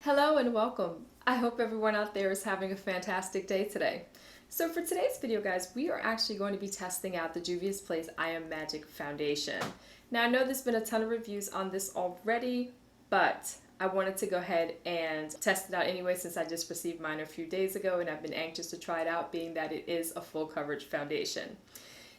Hello and welcome. I hope everyone out there is having a fantastic day today. So for today's video, guys, we are actually going to be testing out the Juvia's Place I Am Magic Foundation. Now, I know there's been a ton of reviews on this already, but I wanted to go ahead and test it out anyway since I just received mine a few days ago and I've been anxious to try it out, being that it is a full coverage foundation.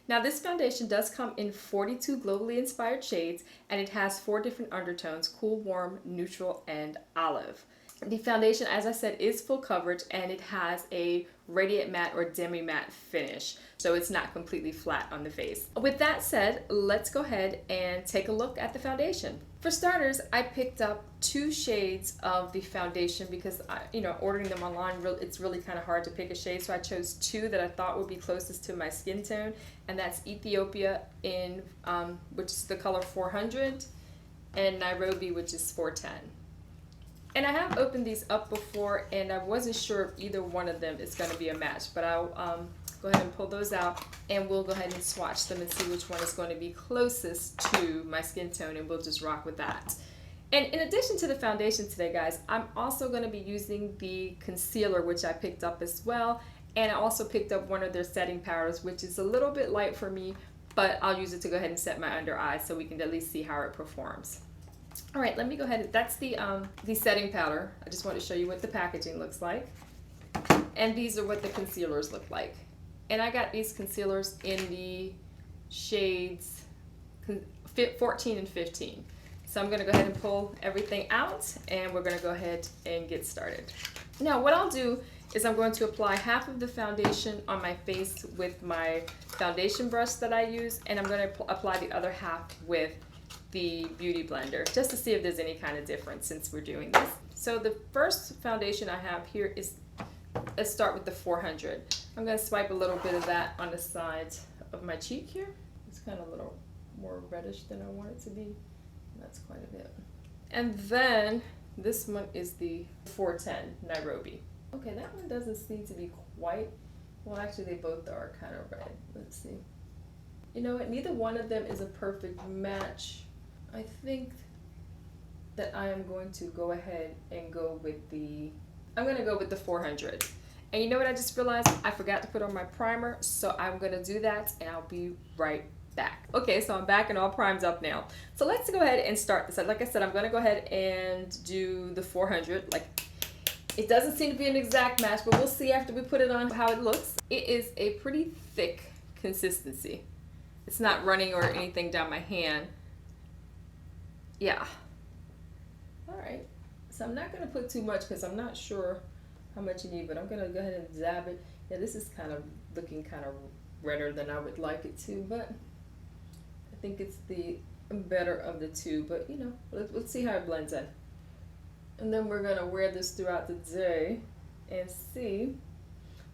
Now, this foundation does come in 42 globally inspired shades, and it has 4 different undertones: cool, warm, neutral, and olive. The foundation, as I said, is full coverage, and it has a radiant matte or demi matte finish, so it's not completely flat on the face. With that said, let's go ahead and take a look at the foundation. For starters, I picked up 2 shades of the foundation because ordering them online, it's really kind of hard to pick a shade, so I chose 2 that I thought would be closest to my skin tone, and that's Ethiopia in which is the color 400, and Nairobi, which is 410. And I have opened these up before, and I wasn't sure if either one of them is going to be a match, but I'll go ahead and pull those out, and we'll go ahead and swatch them and see which one is going to be closest to my skin tone, and we'll just rock with that. And in addition to the foundation today, guys, I'm also going to be using the concealer, which I picked up as well, and I also picked up one of their setting powders, which is a little bit light for me, but I'll use it to go ahead and set my under eyes so we can at least see how it performs. All right, let me go ahead. That's the setting powder. I just want to show you what the packaging looks like. And these are what the concealers look like. And I got these concealers in the shades 14 and 15. So I'm going to go ahead and pull everything out, and we're going to go ahead and get started. Now, what I'll do is I'm going to apply half of the foundation on my face with my foundation brush that I use, and I'm going to apply the other half with the beauty blender just to see if there's any kind of difference since we're doing this. So the first foundation I have here is, let's start with the 400. I'm going to swipe a little bit of that on the sides of my cheek here. It's kind of a little more reddish than I want it to be. That's quite a bit. And then this one is the 410 Nairobi. Okay, that one doesn't seem to be quite, well, actually they both are kind of red. Let's see. You know what, neither one of them is a perfect match. I think that I am going to go ahead and go with the 400. And you know what I just realized? I forgot to put on my primer, so I'm going to do that and I'll be right back. Okay, so I'm back and all primed up now. So let's go ahead and start this. Like I said, I'm going to go ahead and do the 400. Like, it doesn't seem to be an exact match, but we'll see after we put it on how it looks. It is a pretty thick consistency. It's not running or anything down my hand. Yeah. All right. So I'm not going to put too much because I'm not sure how much you need, but I'm going to go ahead and dab it. Yeah, this is kind of looking kind of redder than I would like it to, but I think it's the better of the two. But, you know, let's see how it blends in. And then we're going to wear this throughout the day and see.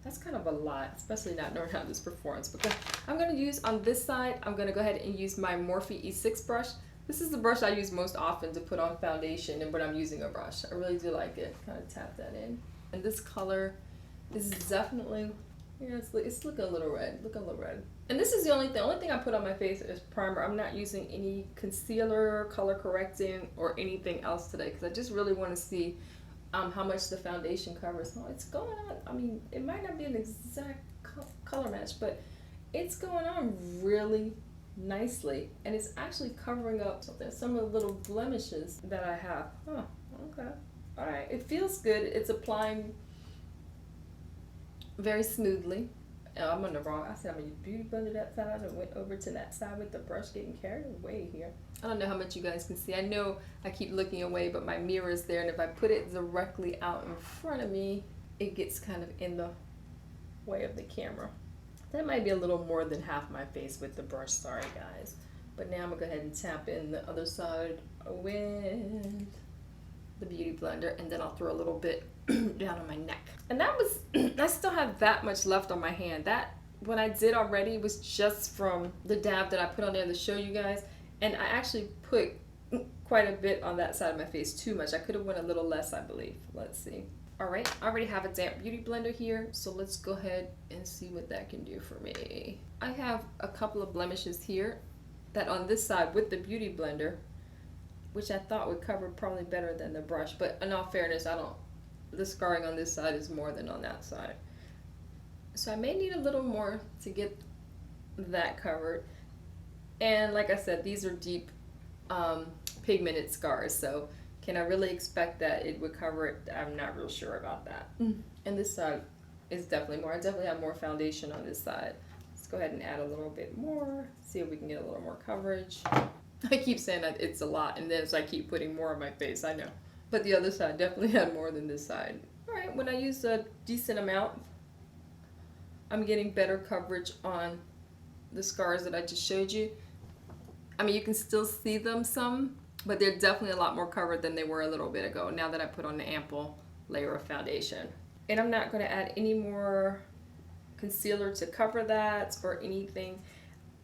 That's kind of a lot, especially not knowing how this performs. But I'm going to use on this side, I'm going to go ahead and use my Morphe E6 brush. This is the brush I use most often to put on foundation and when I'm using a brush. I really do like it. Kind of tap that in. And this color is definitely, yeah, it's looking a little red. Looking a little red. And this is the only thing I put on my face is primer. I'm not using any concealer, color correcting, or anything else today because I just really want to see how much the foundation covers. Oh, it's going on. I mean, it might not be an exact color match, but it's going on really nicely, and it's actually covering up some of the little blemishes that I have. Oh, okay. All right. It feels good. It's applying very smoothly. Oh, I'm on the wrong. I said I'm a beauty blender that side and went over to that side with the brush, getting carried away here. I don't know how much you guys can see. I know I keep looking away, but my mirror is there, and if I put it directly out in front of me, it gets kind of in the way of the camera. That might be a little more than half my face with the brush, sorry guys. But now I'm gonna go ahead and tap in the other side with the beauty blender, and then I'll throw a little bit down on my neck. And that was, I still have that much left on my hand. That, what I did already was just from the dab that I put on there to show you guys. And I actually put quite a bit on that side of my face, too much. I could have went a little less, I believe. Let's see. All right, I already have a damp beauty blender here, so let's go ahead and see what that can do for me. I have a couple of blemishes here that on this side with the beauty blender which I thought would cover probably better than the brush. But in all fairness, the scarring on this side is more than on that side. So I may need a little more to get that covered. And like I said, these are deep pigmented scars, so can I really expect that it would cover it? I'm not real sure about that. And this side is definitely more. I definitely have more foundation on this side. Let's go ahead and add a little bit more, see if we can get a little more coverage. I keep saying that it's a lot, and then as I keep putting more on my face, I know. But the other side definitely had more than this side. All right, when I use a decent amount, I'm getting better coverage on the scars that I just showed you. I mean, you can still see them some, but they're definitely a lot more covered than they were a little bit ago, now that I put on the ample layer of foundation. And I'm not going to add any more concealer to cover that or anything.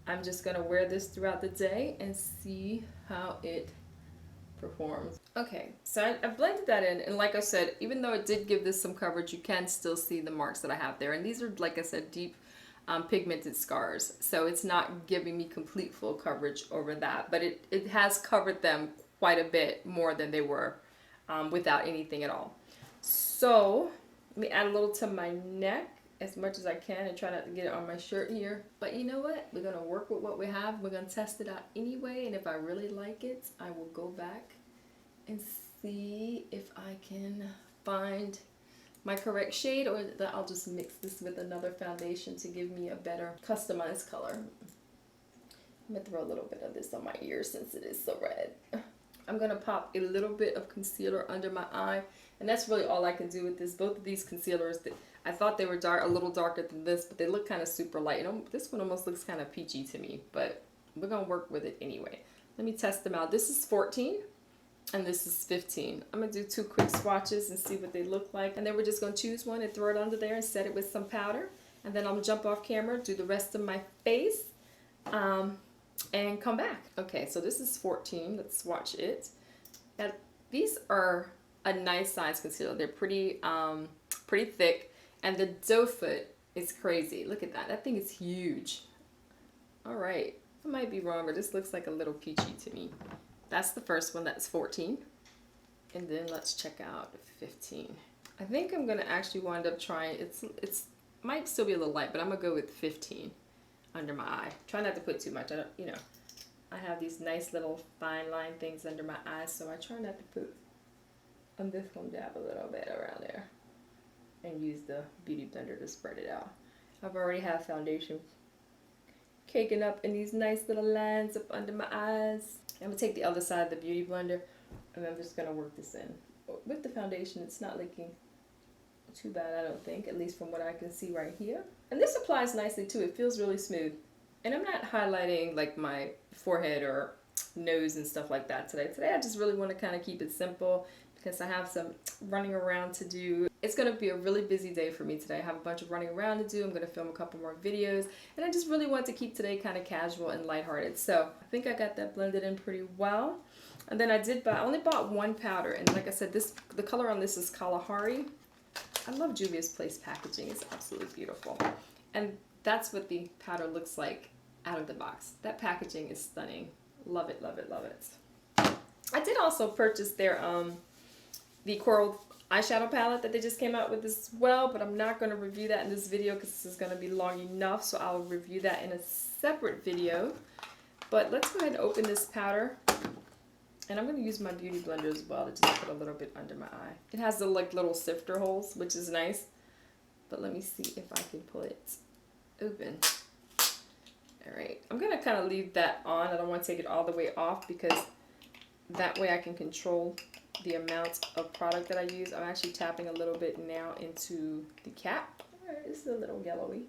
I'm just going to wear this throughout the day and see how it performs. Okay, so I blended that in, and like I said, even though it did give this some coverage, you can still see the marks that I have there. And these are, like I said, deep pigmented scars, so it's not giving me complete full coverage over that, but it has covered them quite a bit more than they were without anything at all. So let me add a little to my neck as much as I can and try not to get it on my shirt here. But you know what? We're going to work with what we have. We're going to test it out anyway, and if I really like it, I will go back and see if I can find my correct shade, or that I'll just mix this with another foundation to give me a better customized color. I'm going to throw a little bit of this on my ear since it is so red. I'm going to pop a little bit of concealer under my eye, and that's really all I can do with this. Both of these concealers, I thought they were a little darker than this, but they look kind of super light. And this one almost looks kind of peachy to me, but we're going to work with it anyway. Let me test them out. This is 14. And this is 15. I'm going to do 2 quick swatches and see what they look like. And then we're just going to choose one and throw it under there and set it with some powder. And then I'll jump off camera, do the rest of my face, and come back. Okay, so this is 14. Let's swatch it. Now, these are a nice size concealer. They're pretty thick. And the doe foot is crazy. Look at that. That thing is huge. All right. I might be wrong, but this looks like a little peachy to me. That's the first one, that's 14. And then let's check out 15. I think I'm gonna actually wind up trying, it's might still be a little light, but I'm gonna go with 15 under my eye. Try not to put too much. I have these nice little fine line things under my eyes, so I try not to put, I'm just gonna dab a little bit around there and use the Beauty Blender to spread it out. I've already have foundation caking up in these nice little lines up under my eyes. I'm going to take the other side of the Beauty Blender, and I'm just going to work this in. With the foundation, it's not looking too bad, I don't think, at least from what I can see right here. And this applies nicely too. It feels really smooth. And I'm not highlighting like my forehead or nose and stuff like that today. Today I just really want to kind of keep it simple because I have some running around to do. It's going to be a really busy day for me today. I have a bunch of running around to do. I'm going to film a couple more videos, and I just really want to keep today kind of casual and lighthearted. So I think I got that blended in pretty well. And then I only bought 1 powder, and like I said, the color on this is Kalahari. I love Juvia'S Place packaging. It's absolutely beautiful. And that's what the powder looks like out of the box. That packaging is stunning. Love it, love it, love it. I did also purchase their the Coral eyeshadow palette that they just came out with as well, but I'm not going to review that in this video because this is going to be long enough, so I'll review that in a separate video. But let's go ahead and open this powder, and I'm going to use my Beauty Blender as well to just put a little bit under my eye. It has the like little sifter holes, which is nice, but let me see if I can pull it open. Alright, I'm going to kind of leave that on. I don't want to take it all the way off because that way I can control the amount of product that I use. I'm actually tapping a little bit now into the cap. Alright, this is a little yellowy,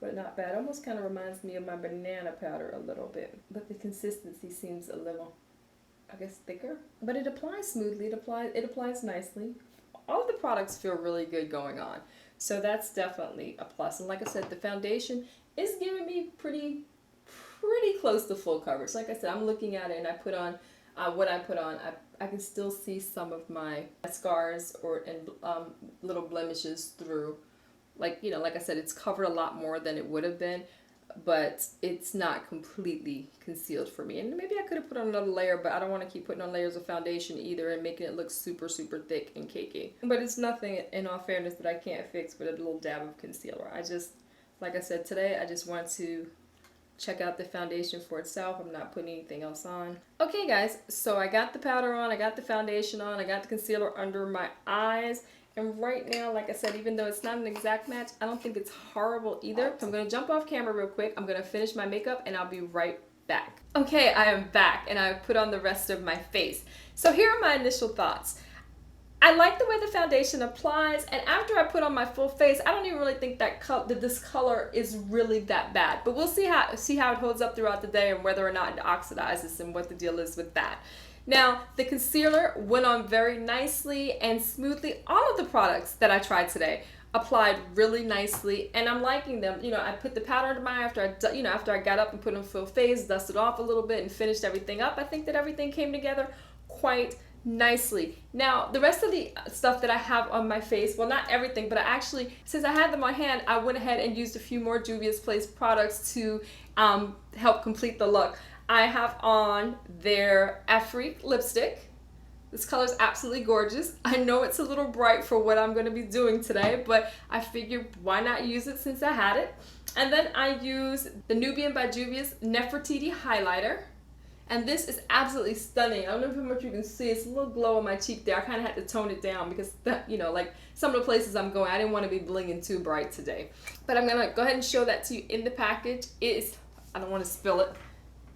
but not bad. Almost kind of reminds me of my banana powder a little bit, but the consistency seems a little, I guess, thicker. But it applies smoothly. It applies nicely. All of the products feel really good going on, so that's definitely a plus. And like I said, the foundation is giving me pretty close to full coverage. Like I said, I'm looking at it, and I put on what I put on. I can still see some of my scars and little blemishes through. Like I said, it's covered a lot more than it would have been. but it's not completely concealed for me. And maybe I could have put on another layer, but I don't want to keep putting on layers of foundation either and making it look super, super thick and cakey. But it's nothing, in all fairness, that I can't fix with a little dab of concealer. Like I said today, I just want to check out the foundation for itself. I'm not putting anything else on. Okay guys, so I got the powder on, I got the foundation on, I got the concealer under my eyes. And right now, like I said, even though it's not an exact match, I don't think it's horrible either. So I'm going to jump off camera real quick. I'm going to finish my makeup and I'll be right back. Okay, I am back and I put on the rest of my face. So here are my initial thoughts. I like the way the foundation applies, and after I put on my full face, I don't even really think that this color is really that bad. But we'll see how it holds up throughout the day and whether or not it oxidizes and what the deal is with that. Now, the concealer went on very nicely and smoothly. All of the products that I tried today applied really nicely, and I'm liking them. You know, I put the powder under my eye after I got up and put on full face, dusted off a little bit, and finished everything up. I think that everything came together quite nicely. Now, the rest of the stuff that I have on my face, well, not everything, but I actually, since I had them on hand, I went ahead and used a few more Juvia's products to help complete the look. I have on their Afrique lipstick. This color is absolutely gorgeous. I know it's a little bright for what I'm going to be doing today, but I figured why not use it since I had it. And then I use the Nubian by Juvias Nefertiti highlighter. And this is absolutely stunning. I don't know how much you can see. It's a little glow on my cheek there. I kind of had to tone it down because, like some of the places I'm going, I didn't want to be blinging too bright today. But I'm going to go ahead and show that to you in the package. I don't want to spill it.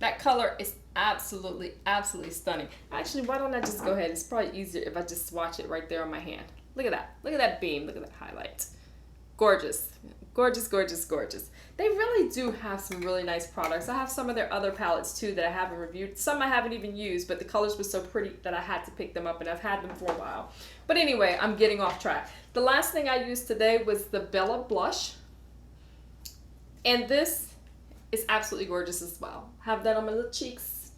That color is absolutely, absolutely stunning. Actually, why don't I just go ahead? It's probably easier if I just swatch it right there on my hand. Look at that. Look at that beam. Look at that highlight. Gorgeous. Gorgeous, gorgeous, gorgeous. They really do have some really nice products. I have some of their other palettes too that I haven't reviewed. Some I haven't even used, but the colors were so pretty that I had to pick them up, and I've had them for a while. But anyway, I'm getting off track. The last thing I used today was the Bella blush. And this is absolutely gorgeous as well. Have that on my little cheeks,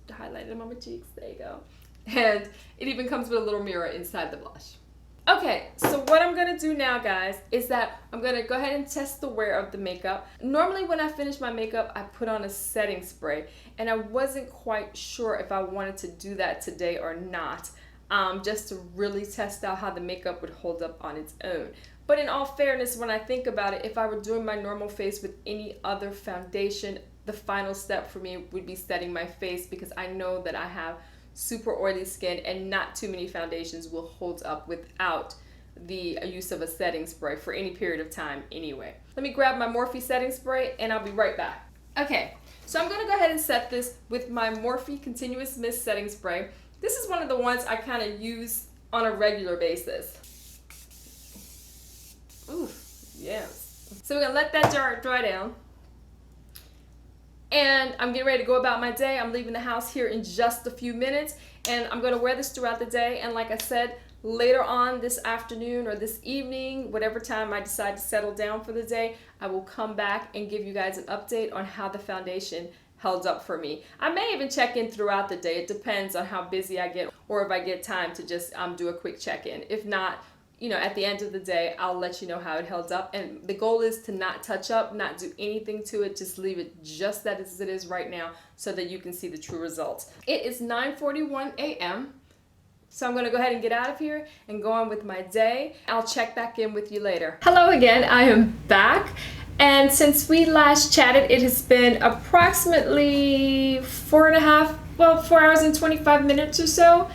highlighted on my cheeks. There you go. And it even comes with a little mirror inside the blush. Okay, so what I'm gonna do now, guys, is that I'm gonna go ahead and test the wear of the makeup. Normally when I finish my makeup, I put on a setting spray, and I wasn't quite sure if I wanted to do that today or not, just to really test out how the makeup would hold up on its own. But in all fairness, when I think about it, if I were doing my normal face with any other foundation, the final step for me would be setting my face, because I know that I have super oily skin and not too many foundations will hold up without the use of a setting spray for any period of time anyway. Let me grab my Morphe setting spray and I'll be right back. Okay, so I'm gonna go ahead and set this with my Morphe Continuous Mist setting spray. This is one of the ones I kind of use on a regular basis. Ooh, yes. So we're gonna let that dry down. And I'm getting ready to go about my day. I'm leaving the house here in just a few minutes, and I'm gonna wear this throughout the day. And like I said, later on this afternoon or this evening, whatever time I decide to settle down for the day, I will come back and give you guys an update on how the foundation held up for me. I may even check in throughout the day. It depends on how busy I get, or if I get time to just do a quick check-in. If not, at the end of the day, I'll let you know how it held up. And the goal is to not touch up, not do anything to it, just leave it just as it is right now so that you can see the true results. It is 9:41 a.m. So I'm gonna go ahead and get out of here and go on with my day. I'll check back in with you later. Hello again, I am back. And since we last chatted, it has been approximately 4 hours and 25 minutes or so.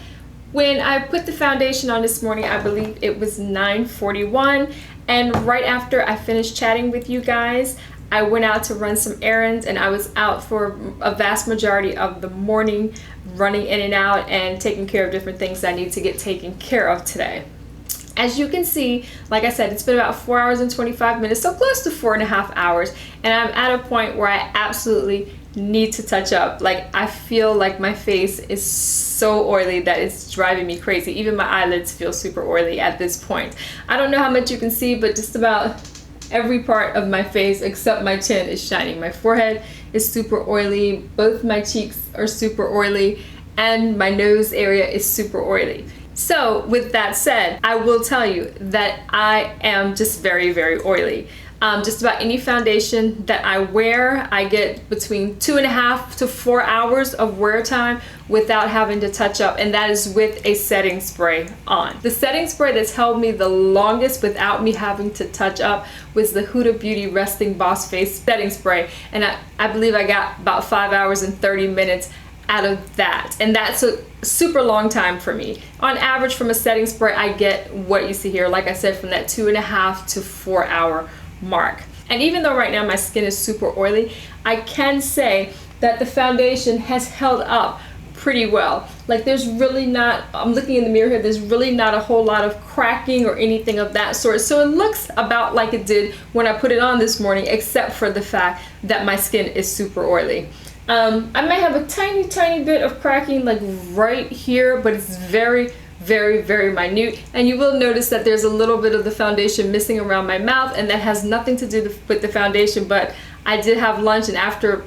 When I put the foundation on this morning, I believe it was 9:41, and right after I finished chatting with you guys, I went out to run some errands, and I was out for a vast majority of the morning, running in and out and taking care of different things I need to get taken care of today. As you can see, like I said, it's been about 4 hours and 25 minutes, so close to 4.5 hours, and I'm at a point where I absolutely need to touch up. Like, I feel like my face is so oily that it's driving me crazy. Even my eyelids feel super oily at this point. I don't know how much you can see, but just about every part of my face except my chin is shining. My forehead is super oily, both my cheeks are super oily, and my nose area is super oily. So with that said, I will tell you that I am just very, very oily. Just about any foundation that I wear, I get between 2.5 to 4 hours of wear time without having to touch up, and that is with a setting spray on. The setting spray that's held me the longest without me having to touch up was the Huda Beauty Resting Boss Face setting spray, and I believe I got about 5 hours and 30 minutes out of that, and that's a super long time for me. On average, from a setting spray, I get what you see here, like I said, from that 2.5 to 4 hour mark. And even though right now my skin is super oily, I can say that the foundation has held up pretty well. Like, there's really not, I'm looking in the mirror here, there's really not a whole lot of cracking or anything of that sort. So it looks about like it did when I put it on this morning, except for the fact that my skin is super oily. I may have a tiny bit of cracking like right here, but it's very minute, and you will notice that there's a little bit of the foundation missing around my mouth, and that has nothing to do with the foundation. But I did have lunch, and after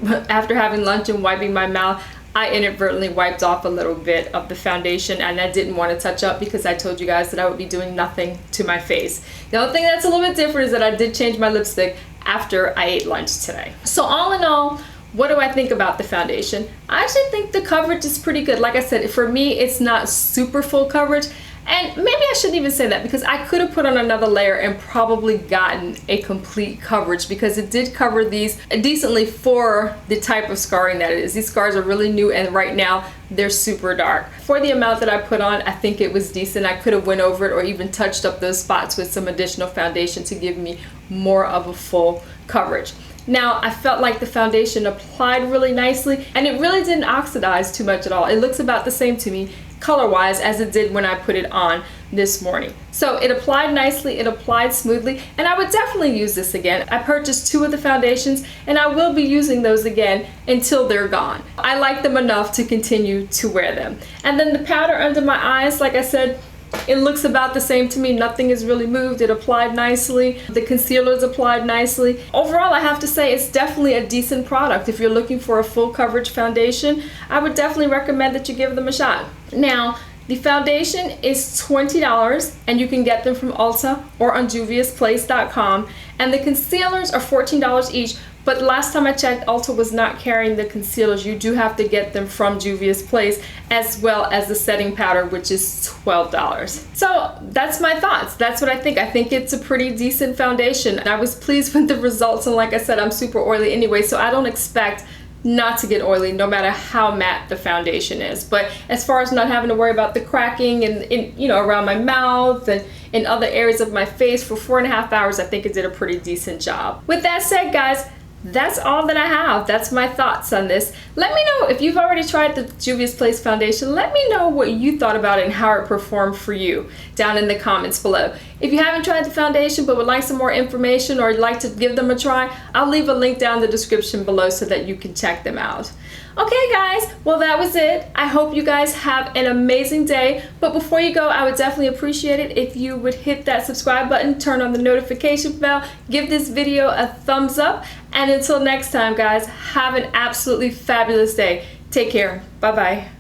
having lunch and wiping my mouth, I inadvertently wiped off a little bit of the foundation, and I didn't want to touch up because I told you guys that I would be doing nothing to my face. The only thing that's a little bit different is that I did change my lipstick after I ate lunch today. So all in all, what do I think about the foundation? I actually think the coverage is pretty good. Like I said, for me, it's not super full coverage. And maybe I shouldn't even say that, because I could have put on another layer and probably gotten a complete coverage, because it did cover these decently for the type of scarring that it is. These scars are really new, and right now they're super dark. For the amount that I put on, I think it was decent. I could have went over it or even touched up those spots with some additional foundation to give me more of a full coverage. Now, I felt like the foundation applied really nicely, and it really didn't oxidize too much at all. It looks about the same to me color-wise as it did when I put it on this morning. So it applied nicely, it applied smoothly, and I would definitely use this again. I purchased 2 of the foundations, and I will be using those again until they're gone. I like them enough to continue to wear them. And then the powder under my eyes, like I said, it looks about the same to me. Nothing is really moved. It applied nicely. The concealer's applied nicely. Overall, I have to say it's definitely a decent product. If you're looking for a full coverage foundation, I would definitely recommend that you give them a shot. Now, the foundation is $20, and you can get them from Ulta or on Juvia'sPlace.com. And the concealers are $14 each. But last time I checked, Ulta was not carrying the concealers. You do have to get them from Juvia'S Place, as well as the setting powder, which is $12. So that's my thoughts. That's what I think. I think it's a pretty decent foundation. I was pleased with the results, and like I said, I'm super oily anyway, so I don't expect not to get oily no matter how matte the foundation is. But as far as not having to worry about the cracking and you know, around my mouth and in other areas of my face for 4.5 hours, I think it did a pretty decent job. With that said, guys, that's all that I have. That's my thoughts on this. Let me know if you've already tried the Juvia'S Place foundation. Let me know what you thought about it and how it performed for you down in the comments below. If you haven't tried the foundation but would like some more information or like to give them a try, I'll leave a link down in the description below so that you can check them out. Okay guys, well that was it. I hope you guys have an amazing day. But before you go, I would definitely appreciate it if you would hit that subscribe button, turn on the notification bell, give this video a thumbs up, and until next time guys, have an absolutely fabulous day. Take care. Bye-bye.